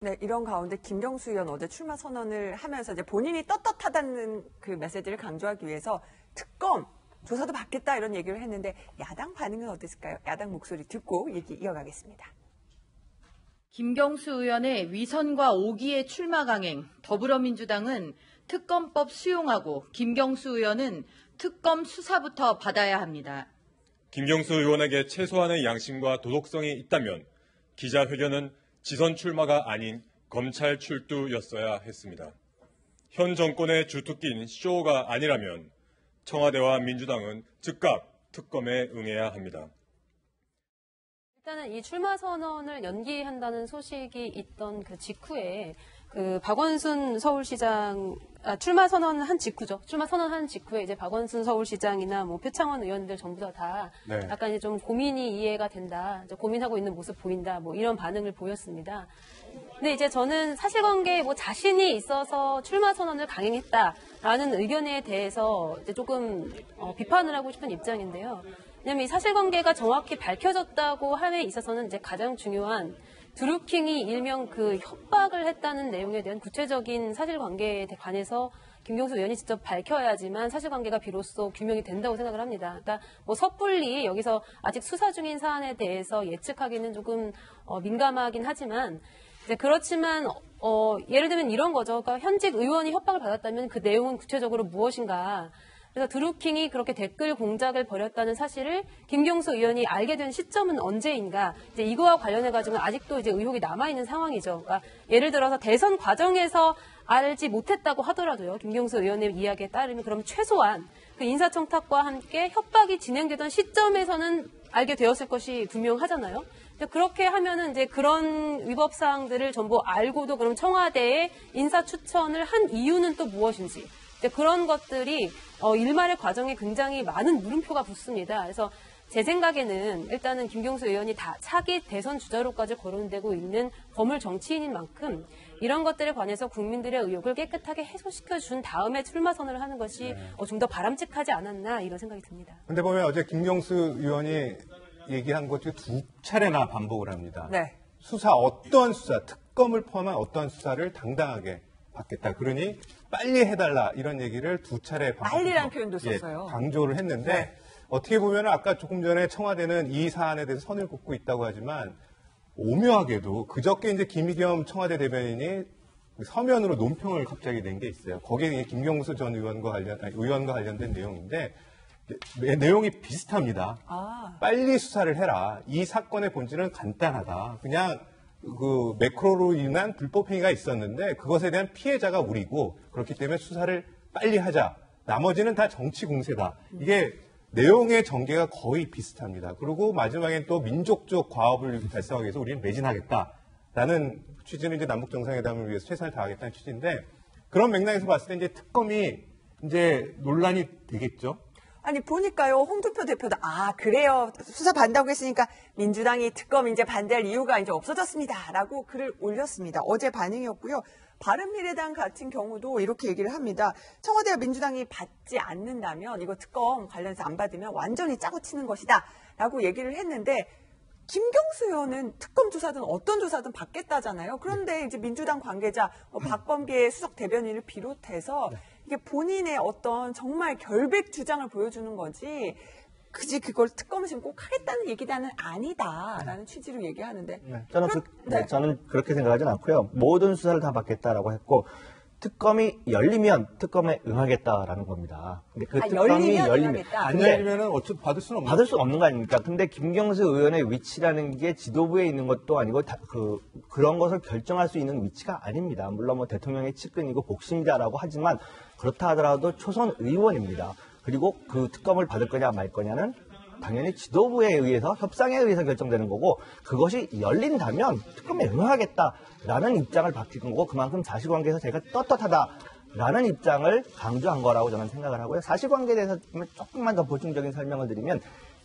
네, 이런 가운데 김경수 의원 어제 출마 선언을 하면서 이제 본인이 떳떳하다는 그 메시지를 강조하기 위해서 특검 조사도 받겠다 이런 얘기를 했는데 야당 반응은 어땠을까요? 야당 목소리 듣고 얘기 이어가겠습니다. 김경수 의원의 위선과 오기의 출마 강행, 더불어민주당은 특검법 수용하고 김경수 의원은 특검 수사부터 받아야 합니다. 김경수 의원에게 최소한의 양심과 도덕성이 있다면 기자회견은 지선 출마가 아닌 검찰 출두였어야 했습니다. 현 정권의 주특기인 쇼가 아니라면 청와대와 민주당은 즉각 특검에 응해야 합니다. 일단은 이 출마 선언을 연기한다는 소식이 있던 그 직후에 그 박원순 서울시장 출마 선언한 직후죠. 출마 선언한 직후에 이제 박원순 서울시장이나 뭐 표창원 의원들 전부 다 네. 약간 이제 좀 고민이 이해가 된다, 이제 고민하고 있는 모습 보인다, 뭐 이런 반응을 보였습니다. 근데 이제 저는 사실관계에 뭐 자신이 있어서 출마 선언을 강행했다라는 의견에 대해서 이제 조금 비판을 하고 싶은 입장인데요. 왜냐하면 이 사실관계가 정확히 밝혀졌다고 함에 있어서는 이제 가장 중요한 드루킹이 일명 그 협박을 했다는 내용에 대한 구체적인 사실관계에 관해서 김경수 의원이 직접 밝혀야지만 사실관계가 비로소 규명이 된다고 생각을 합니다. 그러니까 뭐 섣불리 여기서 아직 수사 중인 사안에 대해서 예측하기는 조금 민감하긴 하지만 이제 그렇지만 예를 들면 이런 거죠. 그러니까 현직 의원이 협박을 받았다면 그 내용은 구체적으로 무엇인가. 그래서 드루킹이 그렇게 댓글 공작을 벌였다는 사실을 김경수 의원이 알게 된 시점은 언제인가? 이제 이거와 관련해가지고는 아직도 이제 의혹이 남아있는 상황이죠. 그러니까 예를 들어서 대선 과정에서 알지 못했다고 하더라도요. 김경수 의원의 이야기에 따르면 그럼 최소한 그 인사청탁과 함께 협박이 진행되던 시점에서는 알게 되었을 것이 분명하잖아요. 그렇게 하면은 이제 그런 위법 사항들을 전부 알고도 그럼 청와대에 인사 추천을 한 이유는 또 무엇인지. 그런 것들이 일말의 과정에 굉장히 많은 물음표가 붙습니다. 그래서 제 생각에는 일단은 김경수 의원이 다 차기 대선 주자로까지 거론되고 있는 거물 정치인인 만큼 이런 것들에 관해서 국민들의 의혹을 깨끗하게 해소시켜 준 다음에 출마 선언을 하는 것이 좀 더 바람직하지 않았나 이런 생각이 듭니다. 근데 보면 어제 김경수 의원이 얘기한 것 중에 2차례나 반복을 합니다. 네. 수사, 어떠한 수사, 특검을 포함한 어떠한 수사를 당당하게 받겠다. 그러니 빨리 해달라 이런 얘기를 2차례 빨리라는 표현도 썼어요. 강조를 했는데 네. 어떻게 보면 아까 조금 전에 청와대는 이 사안에 대해서 선을 긋고 있다고 하지만 오묘하게도 그저께 이제 김의겸 청와대 대변인이 서면으로 논평을 갑자기 낸 게 있어요. 거기에 김경수 전 의원과 관련된 내용인데 내용이 비슷합니다. 빨리 수사를 해라. 이 사건의 본질은 간단하다. 그냥 그 매크로로 인한 불법 행위가 있었는데 그것에 대한 피해자가 우리고 그렇기 때문에 수사를 빨리 하자. 나머지는 다 정치 공세다. 이게 내용의 전개가 거의 비슷합니다. 그리고 마지막엔 또 민족적 과업을 달성하기 위해서 우리는 매진하겠다라는 취지는 이제 남북 정상회담을 위해서 최선을 다하겠다는 취지인데 그런 맥락에서 봤을 때 이제 특검이 이제 논란이 되겠죠. 아니 보니까요 홍준표 대표도 그래요 수사 받는다고 했으니까 민주당이 특검 이제 반대할 이유가 이제 없어졌습니다라고 글을 올렸습니다. 어제 반응이었고요. 바른미래당 같은 경우도 이렇게 얘기를 합니다. 청와대와 민주당이 받지 않는다면 이거 특검 관련해서 안 받으면 완전히 짜고 치는 것이다라고 얘기를 했는데 김경수 의원은 특검 조사든 어떤 조사든 받겠다잖아요. 그런데 이제 민주당 관계자 박범계 수석 대변인을 비롯해서 이게 본인의 어떤 정말 결백 주장을 보여주는 거지 그지 그걸 특검을 지금 꼭 하겠다는 얘기는 아니다라는 취지로 얘기하는데 저는 그렇게 생각하진 않고요. 모든 수사를 다 받겠다라고 했고 특검이 열리면 특검에 응하겠다라는 겁니다. 근데 그 특검이 열리면 안 열리면은 어차피 받을 수는 없는 거 아닙니까? 근데 김경수 의원의 위치라는 게 지도부에 있는 것도 아니고 그런 것을 결정할 수 있는 위치가 아닙니다. 물론 뭐 대통령의 측근이고 복심자라고 하지만 그렇다 하더라도 초선 의원입니다. 그리고 그 특검을 받을 거냐 말 거냐는 당연히 지도부에 의해서 협상에 의해서 결정되는 거고 그것이 열린다면 특검에 응하겠다라는 입장을 밝힌 거고 그만큼 사실관계에서 제가 떳떳하다라는 입장을 강조한 거라고 저는 생각을 하고요. 사실관계에 대해서 조금만 더 보충적인 설명을 드리면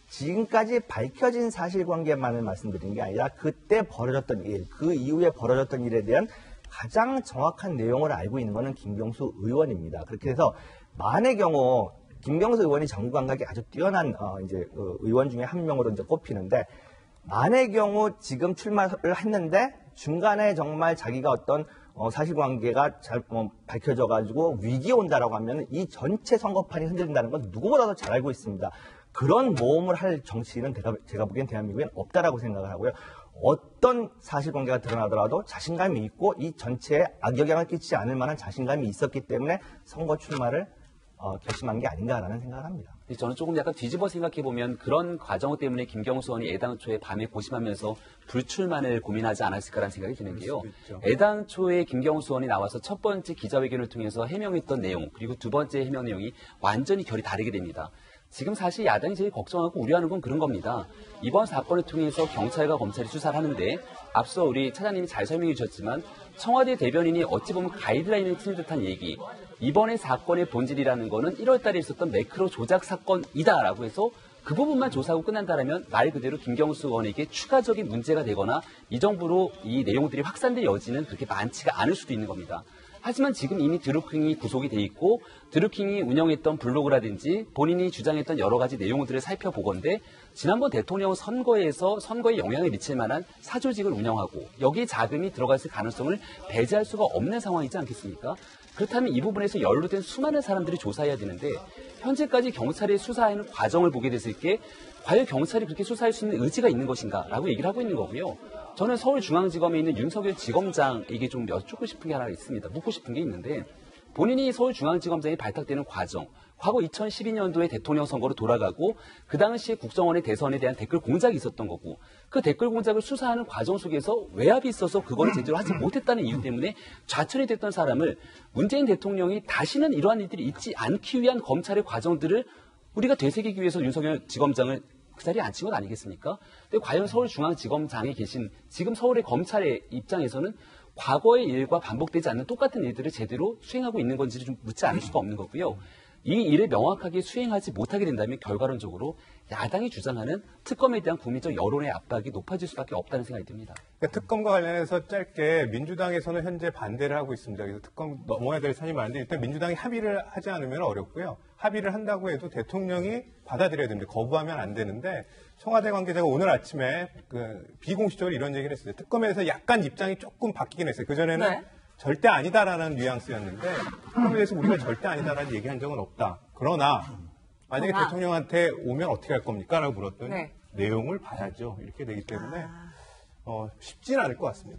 지금까지 밝혀진 사실관계만을 말씀드린 게 아니라 그때 벌어졌던 일, 그 이후에 벌어졌던 일에 대한 가장 정확한 내용을 알고 있는 것은 김경수 의원입니다. 그렇게 해서 만의 경우 김경수 의원이 정부 감각이 아주 뛰어난 의원 중에 한 명으로 이제 꼽히는데 만의 경우 지금 출마를 했는데 중간에 정말 자기가 어떤 사실관계가 잘 밝혀져가지고 위기에 온다라고 하면 이 전체 선거판이 흔들린다는 건 누구보다도 잘 알고 있습니다. 그런 모험을 할 정치인은 제가 보기엔 대한민국엔 없다라고 생각을 하고요. 어떤 사실관계가 드러나더라도 자신감이 있고 이 전체에 악영향을 끼치지 않을 만한 자신감이 있었기 때문에 선거 출마를 결심한 게 아닌가라는 생각을 합니다. 저는 조금 약간 뒤집어 생각해보면 그런 과정 때문에 김경수 의원이 애당초에 밤에 고심하면서 불출마를 고민하지 않았을까라는 생각이 드는 게요. 애당초에 김경수 의원이 나와서 첫 번째 기자회견을 통해서 해명했던 내용 그리고 두 번째 해명 내용이 완전히 결이 다르게 됩니다. 지금 사실 야당이 제일 걱정하고 우려하는 건 그런 겁니다. 이번 사건을 통해서 경찰과 검찰이 수사를 하는데 앞서 우리 차장님이 잘 설명해 주셨지만 청와대 대변인이 어찌 보면 가이드라인을 치는 듯한 얘기 이번의 사건의 본질이라는 거는 1월 달에 있었던 매크로 조작 사건이다라고 해서 그 부분만 조사하고 끝난다라면 말 그대로 김경수 의원에게 추가적인 문제가 되거나 이 정도로 이 내용들이 확산될 여지는 그렇게 많지가 않을 수도 있는 겁니다. 하지만 지금 이미 드루킹이 구속이 돼 있고 드루킹이 운영했던 블로그라든지 본인이 주장했던 여러 가지 내용들을 살펴보건대 지난번 대통령 선거에서 선거에 영향을 미칠 만한 사조직을 운영하고 여기에 자금이 들어갔을 가능성을 배제할 수가 없는 상황이지 않겠습니까? 그렇다면 이 부분에서 연루된 수많은 사람들이 조사해야 되는데 현재까지 경찰이 수사하는 과정을 보게 됐을 때 과연 경찰이 그렇게 수사할 수 있는 의지가 있는 것인가 라고 얘기를 하고 있는 거고요. 저는 서울중앙지검에 있는 윤석열 지검장에게 좀 여쭙고 싶은 게 하나 있습니다. 묻고 싶은 게 있는데 본인이 서울중앙지검장이 발탁되는 과정 과거 2012년도에 대통령 선거로 돌아가고 그 당시에 국정원의 대선에 대한 댓글 공작이 있었던 거고 그 댓글 공작을 수사하는 과정 속에서 외압이 있어서 그거를 제대로 하지 못했다는 이유 때문에 좌천이 됐던 사람을 문재인 대통령이 다시는 이러한 일들이 있지 않기 위한 검찰의 과정들을 우리가 되새기기 위해서 윤석열 지검장을 그 자리에 앉힌 것 아니겠습니까? 근데 과연 서울중앙지검장에 계신 지금 서울의 검찰의 입장에서는 과거의 일과 반복되지 않는 똑같은 일들을 제대로 수행하고 있는 건지를 좀 묻지 않을 수가 없는 거고요. 이 일을 명확하게 수행하지 못하게 된다면 결과론적으로 야당이 주장하는 특검에 대한 국민적 여론의 압박이 높아질 수밖에 없다는 생각이 듭니다. 그러니까 특검과 관련해서 짧게 민주당에서는 현재 반대를 하고 있습니다. 그래서 특검 넘어야 될 산이 많은데 일단 민주당이 합의를 하지 않으면 어렵고요. 합의를 한다고 해도 대통령이 받아들여야 됩니다. 거부하면 안 되는데 청와대 관계자가 오늘 아침에 비공식적으로 이런 얘기를 했어요. 특검에 대해서 약간 입장이 조금 바뀌긴 했어요. 그전에는 네. 절대 아니다라는 뉘앙스였는데 특검에 대해서 우리가 절대 아니다라는 얘기한 적은 없다. 그러나 만약에 대통령한테 오면 어떻게 할 겁니까? 라고 물었더니 네. 내용을 봐야죠. 이렇게 되기 때문에 쉽지는 않을 것 같습니다.